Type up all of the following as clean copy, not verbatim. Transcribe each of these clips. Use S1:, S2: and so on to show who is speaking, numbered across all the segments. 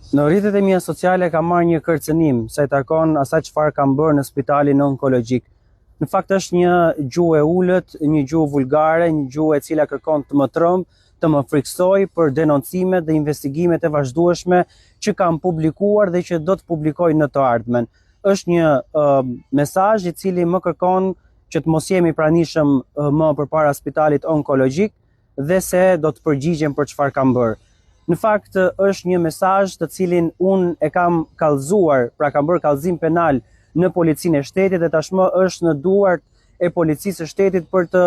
S1: Në rrjetet e mia sociale kam marrë një kërcënim sa i takon asaj çfarë kam bërë në spitalin onkologjik. Në fakt është një gjuhë e ulët, një gjuhë vulgare, një gjuhë e cila kërkon të më tremb, të më friksoj për denoncimet dhe investigimet e vazhdueshme që kam publikuar dhe që do të publikoj në të ardhmen. Është një mesazh i cili më kërkon që të mos jemi pranishëm më përpara spitalit onkologjik dhe se do të përgjigjem për çfarë kam bërë. Në fakt është një mesazh të cilin unë e kam kallëzuar, pra kam bërë kallëzim penal në policinë e shtetit dhe tashmë është në duart e policisë së shtetit për të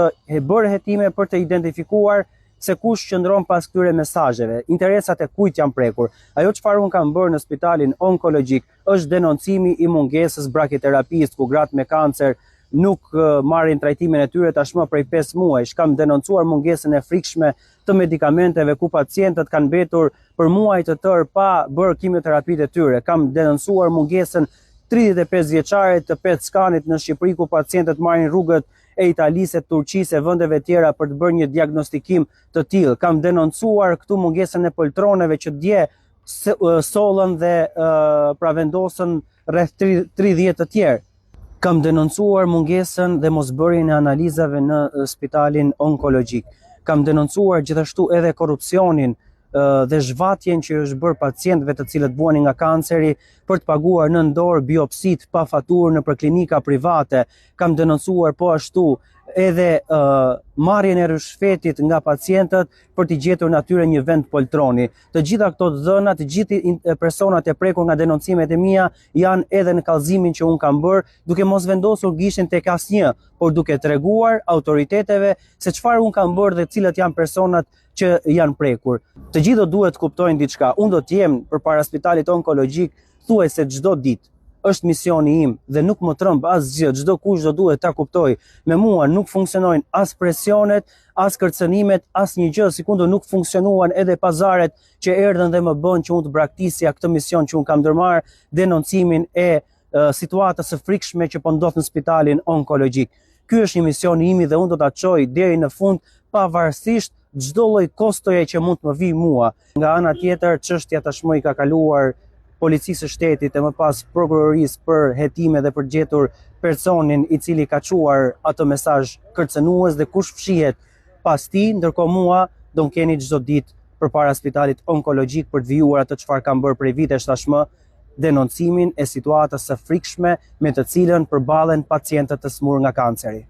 S1: bërë hetime për të identifikuar se kush qëndron pas këtyre mesazheve, interesat e kujt janë prekur. Ajo çfarë unë kam bërë në spitalin onkologjik është denoncimi i mungesës brakiterapisë ku gratë me kancer nuk marrin trajtimin e tyre tashmë prej 5 muajsh. Kam denoncuar mungesën e frikshme të medikamenteve ku pacientët kanë mbetur për muaj të tërë pa bërë kimioterapitë e tyre. Kam denoncuar mungesën 35 vjeçare të PET skanit në Shqipëri ku pacientët marrin rrugët e Italisë, Turqisë e vendeve tjera për të bërë një diagnostikim të tillë. Kam denoncuar këtu mungesën e poltroneve që dje sollën dhe pra vendosën rreth 30 të tjerë. Kam denoncuar mungesën dhe mosbërjen e analizave në spitalin onkologjik. Kam denoncuar gjithashtu edhe korrupsionin dhe zhvatjen që është bërë pacientëve të cilët vuani nga kanceri për të paguar në dorë biopsit pa faturë në klinika private. Kam denoncuar po ashtu edhe marrjen e rishfetit nga pacientët për t'i gjetur natyre një vend poltroni. Të gjitha këto dhëna, të gjithë personat e prekur nga denoncimet e mia janë edhe në kallëzimin që unë kam bërë, duke mos vendosur gishtin tek asnjë, por duke treguar autoriteteve se çfarë unë kam bërë dhe cilët janë personat që janë prekur. Të gjithë duhet të kuptojnë diçka. Unë do të jem përpara spitalit onkologjik thuajse çdo ditë. Është misioni im dhe nuk më tremb asgjë, çdo kush do duhet ta kuptoj. Me mua nuk funksionojnë as presionet, as kërcënimet, as një gjë, sikundo nuk funksionuan edhe pazaret që erdhën dhe më bën që unë të braktisja këtë mision që unë kam ndërmarrë, denoncimin e situatës së frikshme që po ndodh në spitalin onkologjik. Ky është një mision i imi dhe unë do ta çoj deri në fund pavarësisht çdo lloj kostoje që mund të më vijë mua. Nga ana tjetër, çështja tashmë i ka kaluar policisë së shtetit e më pas prokurorisë për hetime dhe për gjetur personin i cili ka çuar atë mesazh kërcënues dhe kush fshihet pas tij, ndërkohë mua do më keni çdo ditë përpara spitalit onkologjik për të vijuar atë çfarë kam bërë prej vitesh tashmë, denoncimin e situatës së frikshme me të cilën përballen pacientët të smur nga kanceri.